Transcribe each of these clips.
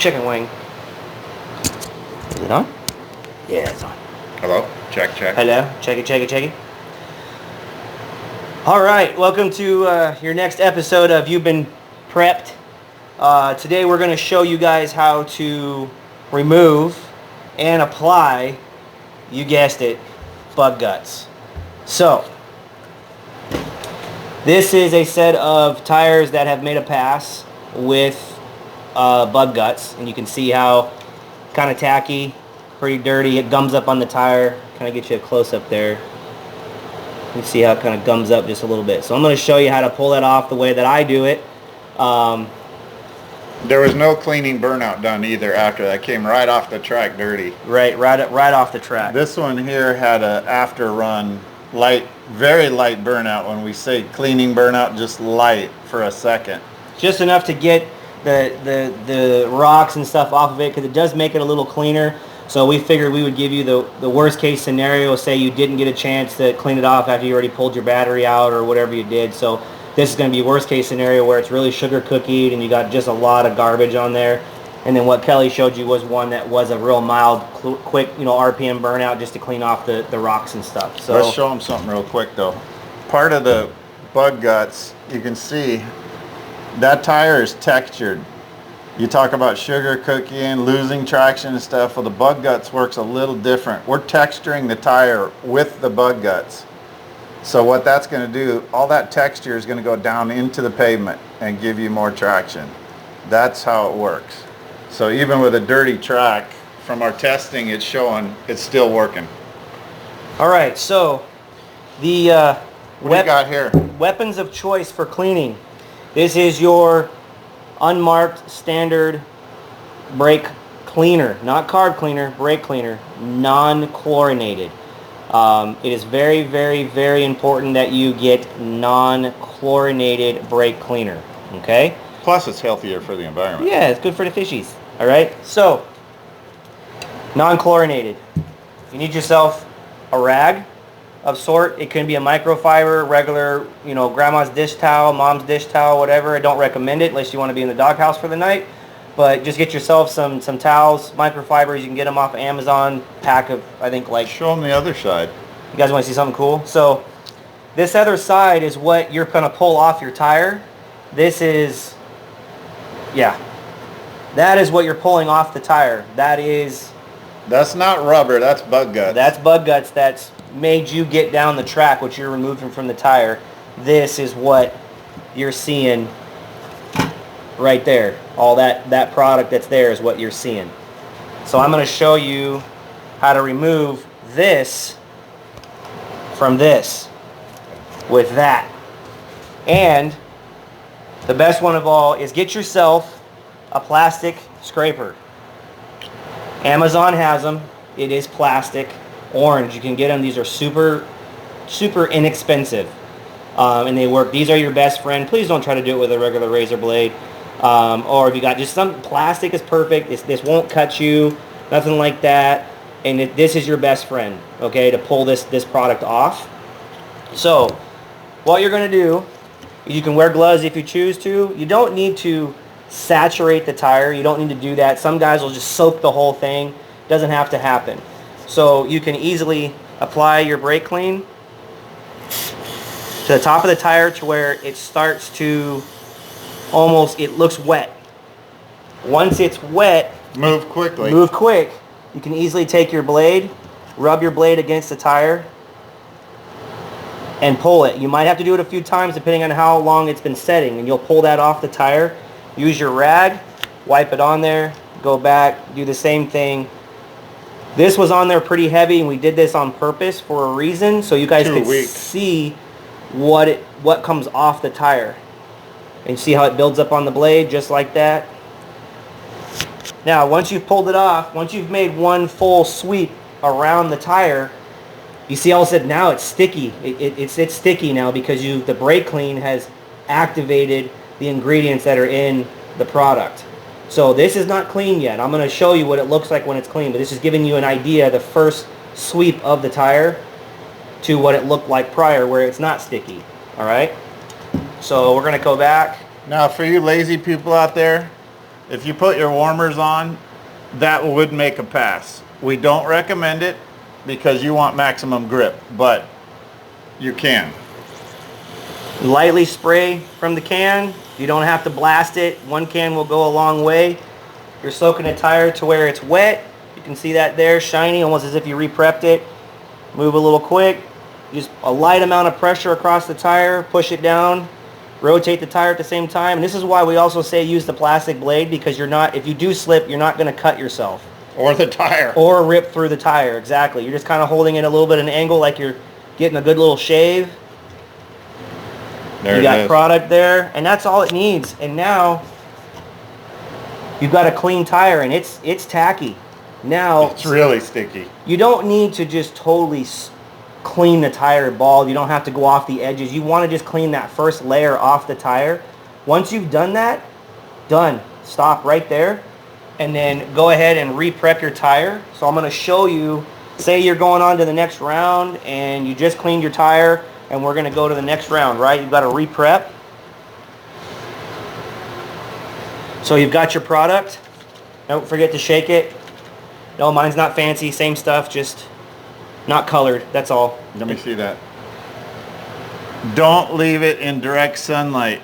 chicken wing. Is it on? Yeah, it's on. Hello? Check, check. Hello? Check it, check it, check it. All right, welcome to your next episode of You've Been Prepped. Today we're going to show you guys how to remove and apply, you guessed it, bug guts. So, this is a set of tires that have made a pass with bug guts, and you can see how kind of tacky, pretty dirty. It gums up on the tire. Kind of get you a close-up there. You can see how it kind of gums up just a little bit. So I'm going to show you how to pull that off the way that I do it. There was no cleaning burnout done either after that. Came right off the track dirty. Right off the track. This one here had a after run, light, very light burnout. When we say cleaning burnout, just light for a second. Just enough to get the rocks and stuff off of it, because it does make it a little cleaner. So we figured we would give you the worst case scenario. Say you didn't get a chance to clean it off after you already pulled your battery out or whatever you did. So this is going to be worst case scenario where it's really sugar cookied and you got just a lot of garbage on there. And then what Kelly showed you was one that was a real mild, quick, RPM burnout just to clean off the rocks and stuff. So let's show them something real quick though. Part of the bug guts, you can see that tire is textured. You talk about sugar cooking, losing traction and stuff. Well, the bug guts works a little different. We're texturing the tire with the bug guts. So what that's going to do, all that texture is going to go down into the pavement and give you more traction. That's how it works. So even with a dirty track, from our testing, it's showing it's still working. All right, so the what do you got here? Weapons of choice for cleaning. This is your unmarked standard brake cleaner, not carb cleaner, brake cleaner, non-chlorinated. It is very, very, very important that you get non-chlorinated brake cleaner, okay? Plus it's healthier for the environment. Yeah, it's good for the fishies, all right? So, non-chlorinated. You need yourself a rag of sort. It can be a microfiber, regular, grandma's dish towel, mom's dish towel, whatever. I don't recommend it unless you want to be in the doghouse for the night. But just get yourself some towels, microfibers. You can get them off of Amazon. Pack of, I think, like... Show them the other side. You guys want to see something cool? So this other side is what you're going to pull off your tire. This is... Yeah. That is what you're pulling off the tire. That's not rubber. That's bug guts. That's bug guts that's made you get down the track, what you're removing from the tire. This is what you're seeing right there. All that product that's there is what you're seeing. So I'm going to show you how to remove this from this with that. And the best one of all is get yourself a plastic scraper. Amazon has them. It is plastic, orange. You can get them. These are super, super inexpensive. And they work. These are your best friend. Please don't try to do it with a regular razor blade. Or if you got just some plastic is perfect. This won't cut you. Nothing like that. And this is your best friend, okay, to pull this product off. So what you're going to do, you can wear gloves if you choose to. You don't need to saturate the tire. You don't need to do that. Some guys will just soak the whole thing. Doesn't have to happen. So you can easily apply your brake clean to the top of the tire to where it starts to it looks wet. Once it's wet, move quickly. Move quick. You can easily take your blade, rub your blade against the tire, and pull it. You might have to do it a few times depending on how long it's been setting, and you'll pull that off the tire. Use your rag, wipe it on there, go back, do the same thing. This was on there pretty heavy, and we did this on purpose for a reason, so you guys could see what comes off the tire. And see how it builds up on the blade, just like that. Now, once you've pulled it off, once you've made one full sweep around the tire, you see all of a sudden now it's sticky. It's sticky now because the brake clean has activated the ingredients that are in the product. So this is not clean yet. I'm going to show you what it looks like when it's clean, but this is giving you an idea, the first sweep of the tire to what it looked like prior where it's not sticky. All right? So we're going to go back. Now for you lazy people out there, If you put your warmers on, that would make a pass. We don't recommend it because you want maximum grip, but you can. Lightly spray from the can. You don't have to blast it. One can will go a long way. You're soaking a tire to where it's wet. You can see that there, shiny, almost as if you re-prepped it. Move a little quick. Just a light amount of pressure across the tire. Push it down. Rotate the tire at the same time. And this is why we also say use the plastic blade, because you're not, if you do slip, you're not going to cut yourself. Or the tire. Or rip through the tire, exactly. You're just kind of holding it a little bit at an angle like you're getting a good little shave. There you it got is. product there, and that's all it needs. And now you've got a clean tire, and it's tacky. Now It's really sticky. you don't need to just totally clean the tire bald. You don't have to go off the edges. You want to just clean that first layer off the tire. Once you've done that, done. Stop right there, and then go ahead and re-prep your tire. So I'm going to show you, say you're going on to the next round, and you just cleaned your tire, and we're going to go to the next round, right? You've got to re-prep. So you've got your product. Don't forget to shake it. No, mine's not fancy. Same stuff, just not colored. That's all. Let me see that. Don't leave it in direct sunlight.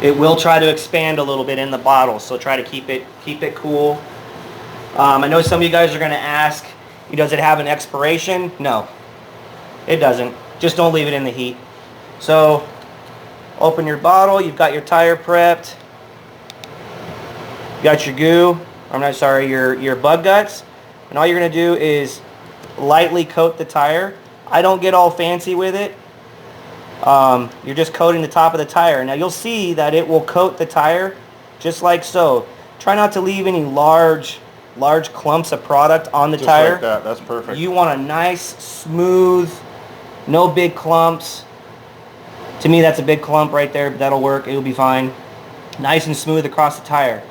It will try to expand a little bit in the bottle, so try to keep it cool. I know some of you guys are going to ask, does it have an expiration? No, it doesn't. Just don't leave it in the heat. So open your bottle. You've got your tire prepped. You got your goo. I'm not sorry, your bug guts. And all you're going to do is lightly coat the tire. I don't get all fancy with it. You're just coating the top of the tire. Now you'll see that it will coat the tire just like so. Try not to leave any large clumps of product on the tire. Just like that. That's perfect. You want a nice, smooth, no big clumps. To me, that's a big clump right there, but that'll work. It'll be fine. Nice and smooth across the tire.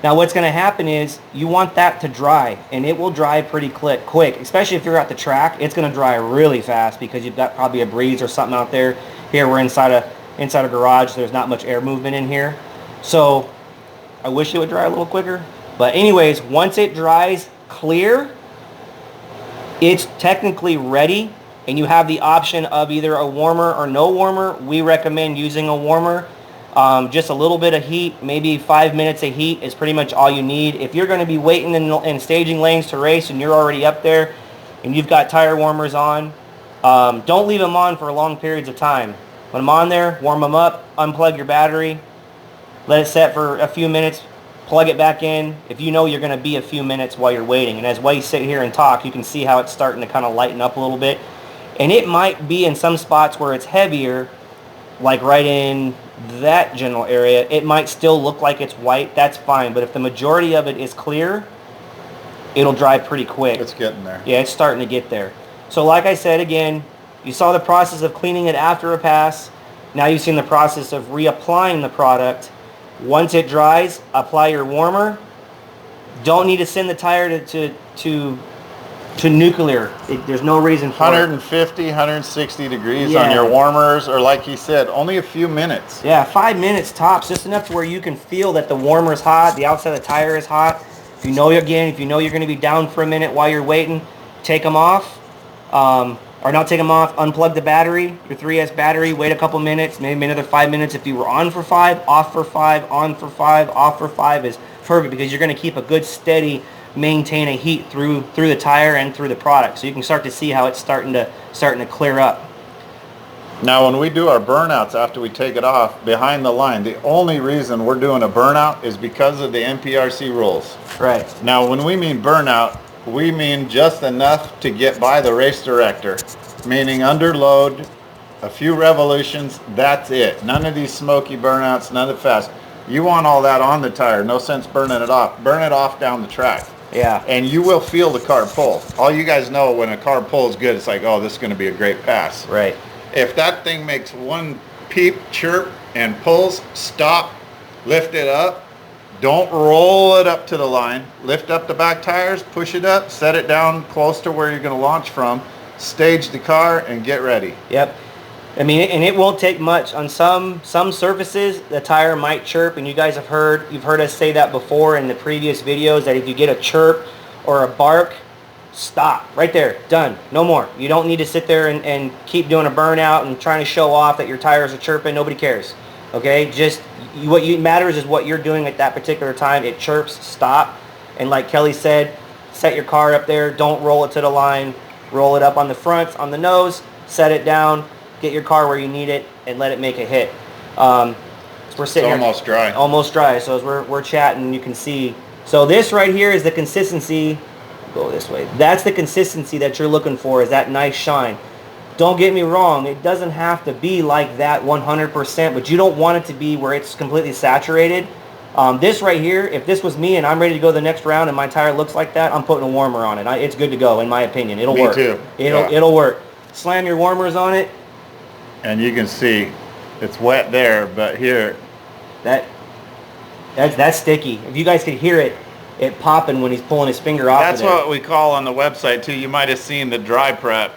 Now what's going to happen is you want that to dry, and it will dry pretty quick, especially if you're at the track. It's going to dry really fast because you've got probably a breeze or something out there. Here we're inside a garage. So there's not much air movement in here. So I wish it would dry a little quicker. But anyways, once it dries clear, it's technically ready, and you have the option of either a warmer or no warmer. We recommend using a warmer. Just a little bit of heat, maybe 5 minutes of heat is pretty much all you need. If you're going to be waiting in staging lanes to race and you're already up there and you've got tire warmers on, don't leave them on for long periods of time. When I'm on there, warm them up, unplug your battery, let it set for a few minutes, plug it back in. If you know you're going to be a few minutes while you're waiting, and as while you sit here and talk, you can see how it's starting to kind of lighten up a little bit. And it might be in some spots where it's heavier, like right in that general area, it might still look like it's white. That's fine. But if the majority of it is clear, it'll dry pretty quick. It's getting there. Yeah, it's starting to get there. So like I said, again, you saw the process of cleaning it after a pass. Now you've seen the process of reapplying the product. Once it dries, apply your warmer. Don't need to send the tire to nuclear. There's no reason for 150, 160 degrees Yeah. on your warmers, or like you said, only a few minutes. Yeah, 5 minutes tops, just enough to where you can feel that the warmer's hot, the outside of the tire is hot. If you know you're going to be down for a minute while you're waiting, take them off. Or not take them off, unplug the battery, your 3S battery, wait a couple minutes, maybe another 5 minutes. If you were on for 5, off for 5, on for 5, off for 5 is perfect, because you're going to keep a good steady maintain a heat through the tire and through the product. So you can start to see how it's starting to clear up. Now when we do our burnouts after we take it off behind the line, the only reason we're doing a burnout is because of the NPRC rules. Right. Now when we mean burnout, we mean just enough to get by the race director, meaning under load, a few revolutions, that's it. None of these smoky burnouts, none of the fast. You want all that on the tire, no sense burning it off. Burn it off down the track. Yeah. And you will feel the car pull. All you guys know, when a car pulls good, it's like, oh, this is going to be a great pass. Right. If that thing makes one peep, chirp, and pulls, stop, lift it up. Don't roll it up to the line. Lift up the back tires, push it up, set it down close to where you're going to launch from, stage the car, and get ready. Yep. I mean, and it won't take much. On some surfaces, the tire might chirp, and you guys you've heard us say that before in the previous videos, that if you get a chirp or a bark, stop. Right there. Done. No more. You don't need to sit there and keep doing a burnout and trying to show off that your tires are chirping. Nobody cares. Okay? Just what matters is what you're doing at that particular time. It chirps, stop. And like Kelly said, set your car up there. Don't roll it to the line. Roll it up on the front, on the nose, set it down, get your car where you need it, and let it make a hit. So we're sitting it's almost dry. Almost dry. So as we're chatting, you can see. So this right here is the consistency. Go this way. That's the consistency that you're looking for, is that nice shine. Don't get me wrong. It doesn't have to be like that 100%, but you don't want it to be where it's completely saturated. This right here, if this was me and I'm ready to go the next round and my tire looks like that, I'm putting a warmer on it. It's good to go, in my opinion. It'll work. Me too. It'll work. Slam your warmers on it. And you can see it's wet there, but here. That's sticky. If you guys could hear it popping when he's pulling his finger off That's of there. what we call on the website too. You might have seen the dry prep.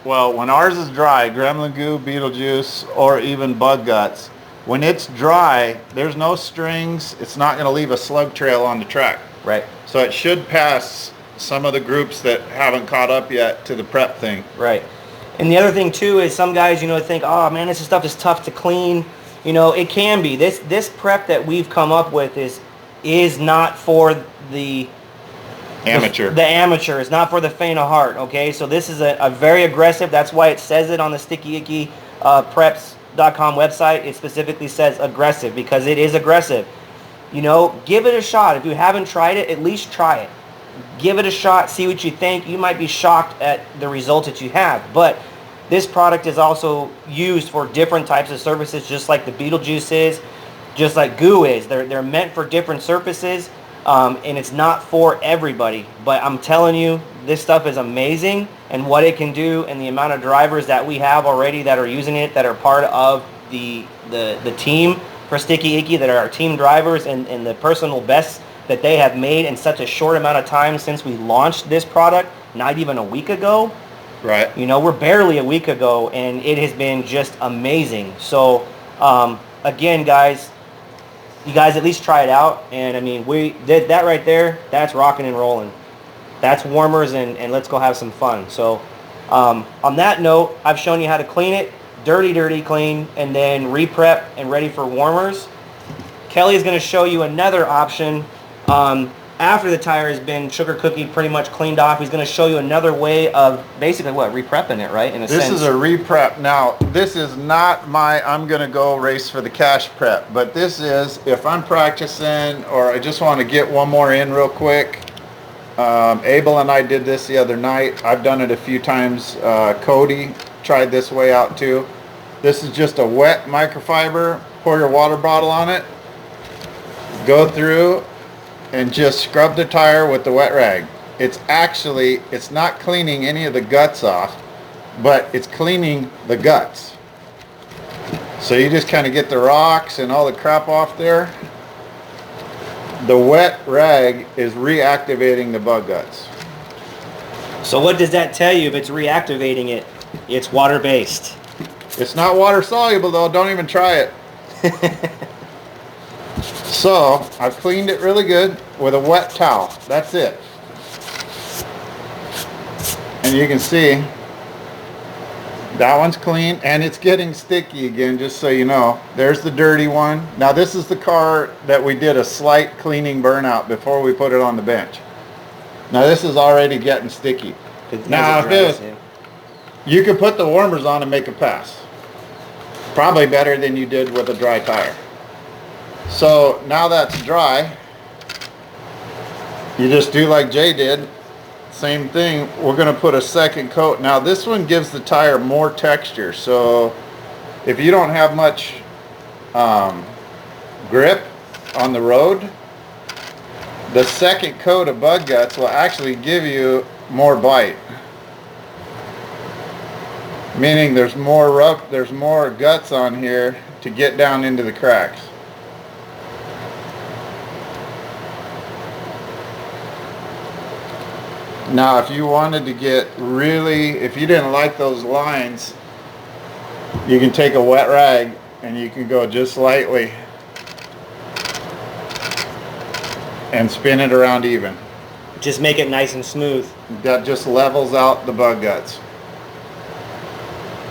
Well, when ours is dry, gremlin goo, Beetlejuice, or even bug guts, when it's dry, there's no strings. It's not going to leave a slug trail on the track. Right. So it should pass some of the groups that haven't caught up yet to the prep thing. Right. And the other thing too is some guys, think, oh man, this stuff is tough to clean. It can be. This prep that we've come up with is not for the amateur. The amateur. It's not for the faint of heart. Okay. So this is a very aggressive. That's why it says it on the Sticky Icky preps.com website. It specifically says aggressive, because it is aggressive. Give it a shot. If you haven't tried it, at least try it. Give it a shot. See what you think. You might be shocked at the results that you have. But this product is also used for different types of surfaces, just like the Beetlejuice is, just like goo is. They're meant for different surfaces, and it's not for everybody. But I'm telling you, this stuff is amazing, and what it can do, and the amount of drivers that we have already that are using it, that are part of the team for Sticky Icky, that are our team drivers, and the personal bests that they have made in such a short amount of time since we launched this product, not even a week ago. Right. We're barely a week ago, and it has been just amazing. So, again, guys, you guys at least try it out. And, I mean, we did that right there. That's rocking and rolling. That's warmers, and let's go have some fun. So, on that note, I've shown you how to clean it, dirty clean, and then re-prep and ready for warmers. Kelly's going to show you another option. After the tire has been sugar cookie pretty much cleaned off, he's going to show you another way of basically re-prepping it, right? This is a re-prep. Now, this is not I'm going to go race for the cash prep, but this is if I'm practicing or I just want to get one more in real quick. Abel and I did this the other night. I've done it a few times. Cody tried this way out too. This is just a wet microfiber. Pour your water bottle on it. Go through and just scrub the tire with the wet rag. It's not cleaning any of the guts off, but it's cleaning the guts. So you just kind of get the rocks and all the crap off there. The wet rag is reactivating the bug guts. So what does that tell you if it's reactivating it? It's water-based. It's not water soluble though, don't even try it. So, I've cleaned it really good with a wet towel. That's it. And you can see that one's clean, and it's getting sticky again, just so you know. There's the dirty one. Now this is the car that we did a slight cleaning burnout before we put it on the bench. Now this is already getting sticky. Now you could put the warmers on and make a pass. Probably better than you did with a dry tire. So now that's dry, you just do like Jay did, same thing. We're going to put a second coat. Now this one gives the tire more texture, so if you don't have much grip on the road, the second coat of bug guts will actually give you more bite, meaning there's more guts on here to get down into the cracks. Now if you wanted to get if you didn't like those lines, You can take a wet rag and you can go just lightly and spin it around even. Just make it nice and smooth. That just levels out the bug guts.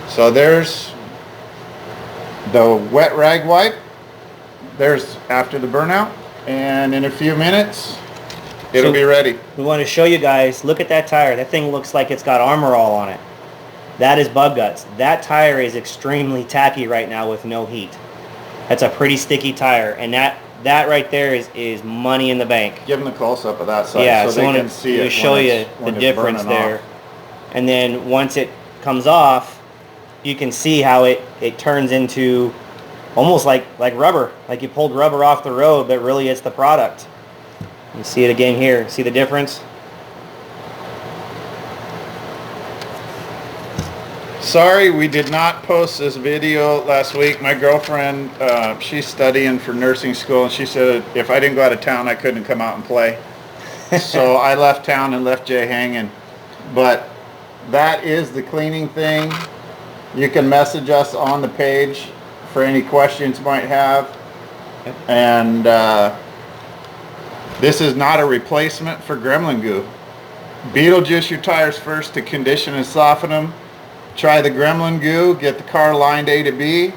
So there's the wet rag wipe. There's after the burnout, and in a few minutes it'll be ready. We want to show you guys, look at that tire. That thing looks like it's got armor all on it. That is bug guts. That tire is extremely tacky right now with no heat. That's a pretty sticky tire, and that right there is money in the bank. Give them the close-up of that side, yeah, so they can see it. Show you the difference there. And then once it comes off, you can see how it turns into almost like rubber, like you pulled rubber off the road, but really it's the product. You see it again here. See the difference? Sorry we did not post this video last week. My girlfriend, she's studying for nursing school, and she said if I didn't go out of town I couldn't come out and play. So I left town and left Jay hanging. But that is the cleaning thing. You can message us on the page for any questions you might have. Yep. And this is not a replacement for Gremlin Goo. Beetlejuice your tires first to condition and soften them. Try the Gremlin Goo, get the car lined A to B,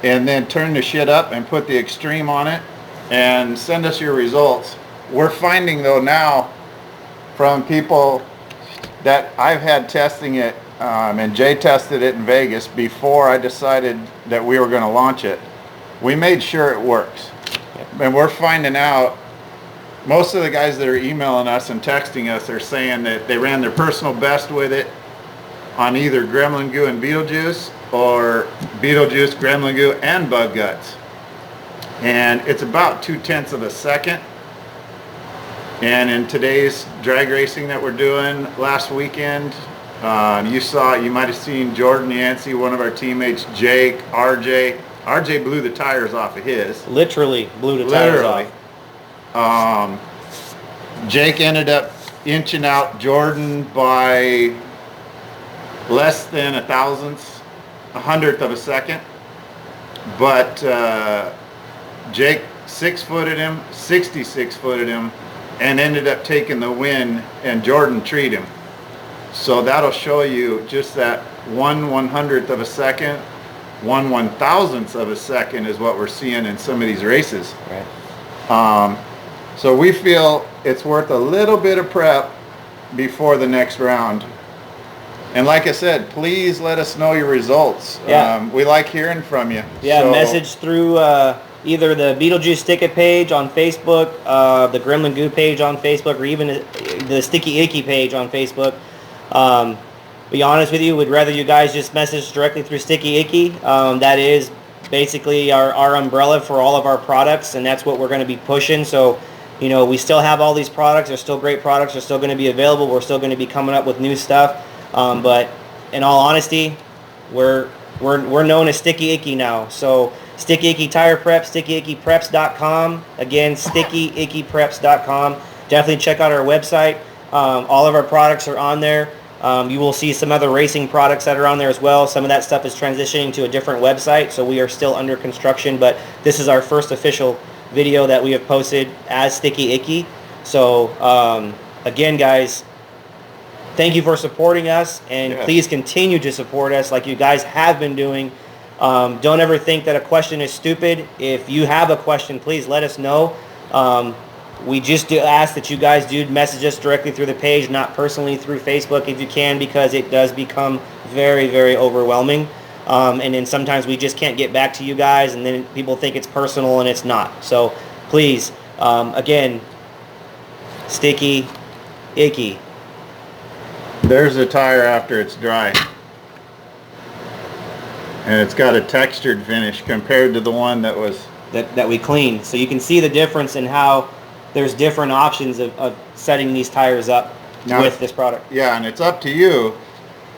and then turn the shit up and put the extreme on it and send us your results. We're finding though now from people that I've had testing it, and Jay tested it in Vegas before I decided that we were going to launch it. We made sure it works. And we're finding out most of the guys that are emailing us and texting us are saying that they ran their personal best with it on either Gremlin Goo and Beetlejuice, or Beetlejuice, Gremlin Goo, and Bug Guts. And it's about 0.2 of a second. And in today's drag racing that we're doing last weekend, you might have seen Jordan Yancey, one of our teammates, Jake, RJ. RJ blew the tires off of his. Literally blew the tires off. Jake ended up inching out Jordan by less than a hundredth of a second. But Jake 6-footed him, 66-footed him, and ended up taking the win, and Jordan treed him. So that'll show you just that 1/100th of a second, 1/1000th of a second is what we're seeing in some of these races. Right. So we feel it's worth a little bit of prep before the next round. And like I said, please let us know your results. Yeah. We like hearing from you. Yeah, so, message through either the Beetlejuice Stick It page on Facebook, the Gremlin Goo page on Facebook, or even the Sticky Icky page on Facebook. Be honest with you, we'd rather you guys just message directly through Sticky Icky. That is basically our umbrella for all of our products, and that's what we're going to be pushing. So, you know, we still have all these products. They're still great products. They're still going to be available. We're still going to be coming up with new stuff. But in all honesty, we're known as Sticky Icky now. So Sticky Icky Tire Prep, StickyIckyPreps.com. Again, StickyIckyPreps.com. Definitely check out our website. All of our products are on there. You will see some other racing products that are on there as well. Some of that stuff is transitioning to a different website, so we are still under construction. But this is our first official video that we have posted as Sticky Icky. So again, guys, thank you for supporting us, and yes, please continue to support us like you guys have been doing. Don't ever think that a question is stupid. If you have a question, please let us know. We just do ask that you guys do message us directly through the page, not personally through Facebook if you can, because it does become very, very overwhelming. And then sometimes we just can't get back to you guys, and then people think it's personal, and it's not. So please, again, Sticky Icky. There's the tire after it's dry. And it's got a textured finish compared to the one that was... That we cleaned. So you can see the difference in how there's different options of setting these tires up now, with this product. Yeah, and it's up to you.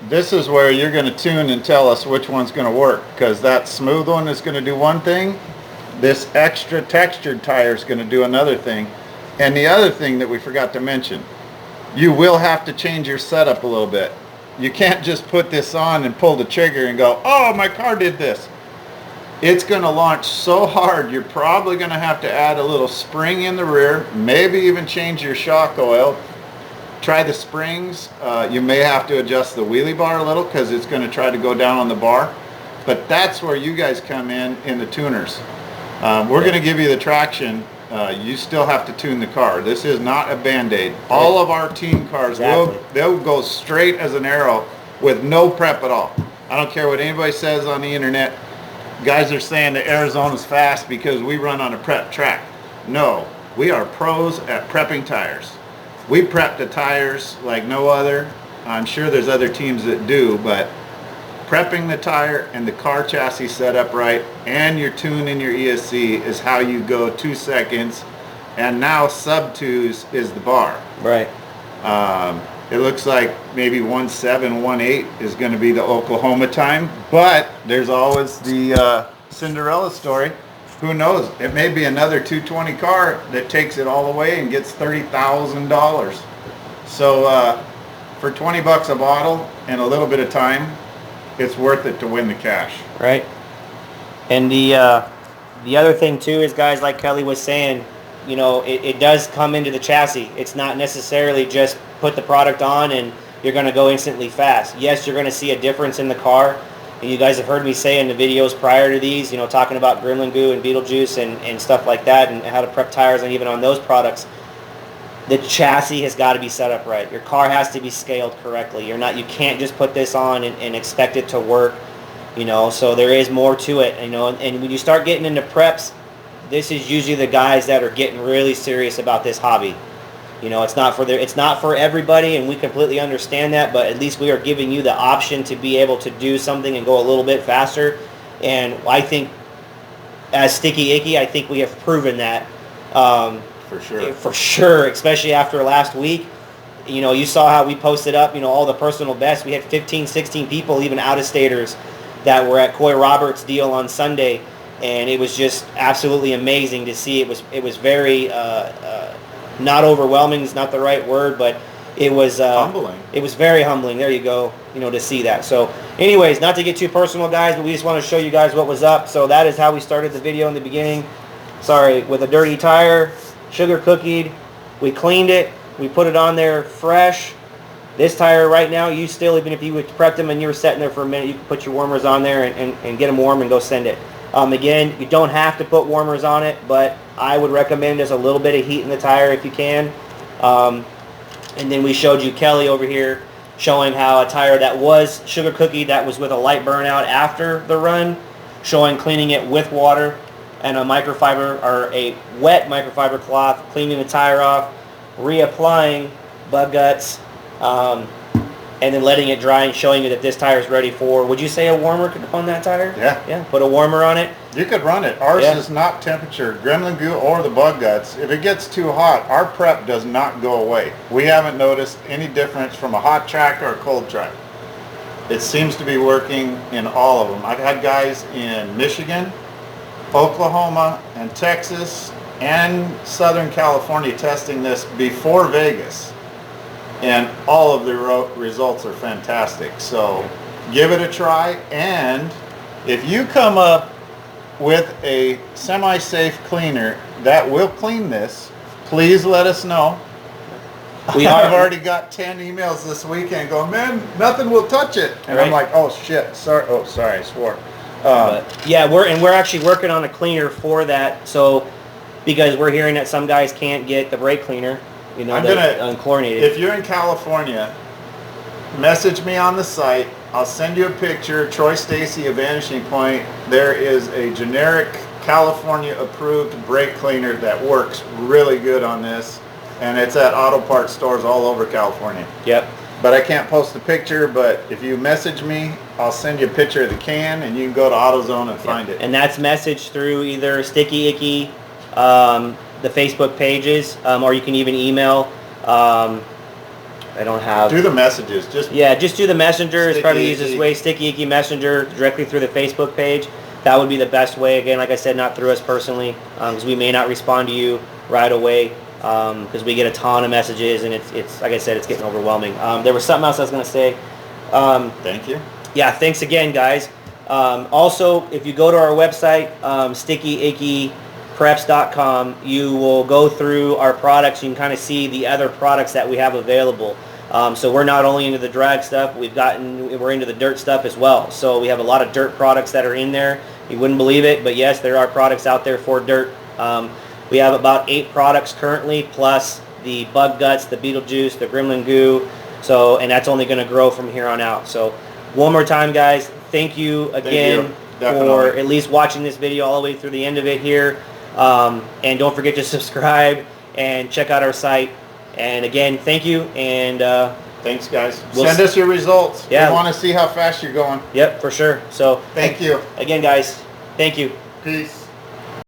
This is where you're going to tune and tell us which one's going to work, because that smooth one is going to do one thing. This extra textured tire is going to do another thing. And the other thing that we forgot to mention, you will have to change your setup a little bit. You can't just put this on and pull the trigger and go, oh, my car did this. It's going to launch so hard, you're probably going to have to add a little spring in the rear, maybe even change your shock oil. Try the springs. You may have to adjust the wheelie bar a little because it's going to try to go down on the bar. But that's where you guys come in the tuners. We're going to give you the traction. You still have to tune the car. This is not a Band-Aid. All of our team cars, they'll go straight as an arrow with no prep at all. I don't care what anybody says on the internet. Guys are saying that Arizona's fast because we run on a prep track. No, we are pros at prepping tires. We prep the tires like no other. I'm sure there's other teams that do, but prepping the tire and the car chassis set up right and your tune in your ESC is how you go 2 seconds, and now sub 2s is the bar. Right. It looks like maybe 1.718 is going to be the Oklahoma time, but there's always the Cinderella story. Who knows? It may be another 220 car that takes it all the way and gets $30,000. So for 20 bucks a bottle and a little bit of time, it's worth it to win the cash. Right. And the other thing too is, guys, like Kelly was saying, you know, it does come into the chassis. It's not necessarily just put the product on and you're going to go instantly fast. Yes, you're going to see a difference in the car. And you guys have heard me say in the videos prior to these, you know, talking about Gremlin Goo and Beetlejuice and stuff like that, and how to prep tires, and even on those products, the chassis has got to be set up right. Your car has to be scaled correctly. You can't just put this on and expect it to work, you know. So there is more to it, you know. And when you start getting into preps, this is usually the guys that are getting really serious about this hobby. You know, it's not for everybody, and we completely understand that, but at least we are giving you the option to be able to do something and go a little bit faster. And I think, as Sticky Icky, I think we have proven that. For sure. For sure, especially after last week. You know, you saw how we posted up, you know, all the personal bests. We had 15, 16 people, even out-of-staters, that were at Coy Roberts' deal on Sunday, and it was just absolutely amazing to see. It was very... not overwhelming is not the right word, but it was humbling. It was very humbling. There you go. You know, to see that. So, anyways, not to get too personal, guys, but we just want to show you guys what was up. So that is how we started the video in the beginning. Sorry, with a dirty tire, sugar cookied. We cleaned it. We put it on there fresh. This tire right now, you still, even if you would prep them and you were sitting there for a minute, you can put your warmers on there and get them warm and go send it. Again, you don't have to put warmers on it, but I would recommend there's a little bit of heat in the tire if you can. And then we showed you Kelly over here showing how a tire that was sugar cookie, that was with a light burnout after the run, showing cleaning it with water and a microfiber or a wet microfiber cloth, cleaning the tire off, reapplying bug guts, and then letting it dry and showing you that this tire is ready for, would you say a warmer on that tire? Yeah. Yeah, put a warmer on it. You could run it. Ours is not temperature. Gremlin Goo or the bug guts, if it gets too hot, our prep does not go away. We haven't noticed any difference from a hot track or a cold track. It seems to be working in all of them. I've had guys in Michigan, Oklahoma, and Texas, and Southern California testing this before Vegas. And all of the results are fantastic. So give it a try. And if you come up with a semi-safe cleaner that will clean this, please let us know. I've already got 10 emails this weekend going, man, nothing will touch it. And right. I'm like, oh shit, sorry. Oh, sorry, I swore. Yeah, we're actually working on a cleaner for that. So because we're hearing that some guys can't get the brake cleaner. You know, unchlorinated. If you're in California, message me on the site. I'll send you a picture. Troy Stacy of Vanishing Point. There is a generic California-approved brake cleaner that works really good on this, and it's at auto parts stores all over California. Yep. But I can't post a picture. But if you message me, I'll send you a picture of the can, and you can go to AutoZone and find it. And that's messaged through either Sticky Icky, the Facebook pages, or you can even email. I don't have... Do the messages. Just do the messenger. It's probably the easiest way. Sticky Icky Messenger directly through the Facebook page. That would be the best way. Again, like I said, not through us personally, because we may not respond to you right away, because we get a ton of messages, and it's like I said, it's getting overwhelming. There was something else I was going to say. Thank you. Yeah, thanks again, guys. Also, if you go to our website, stickyickypreps.com, you will go through our products. You can kind of see the other products that we have available. So we're not only into the drag stuff, we're into the dirt stuff as well. So we have a lot of dirt products that are in there. You wouldn't believe it, but yes, there are products out there for dirt. We have about 8 products currently, plus the bug guts, the beetle juice, the gremlin goo. So, and that's only going to grow from here on out. So one more time, guys, thank you again for at least watching this video all the way through the end of it here. And don't forget to subscribe and check out our site. And again, thank you. And thanks, guys. Send us your results. Yeah. We want to see how fast you're going. Yep, for sure. So thank you. Again, guys, thank you. Peace.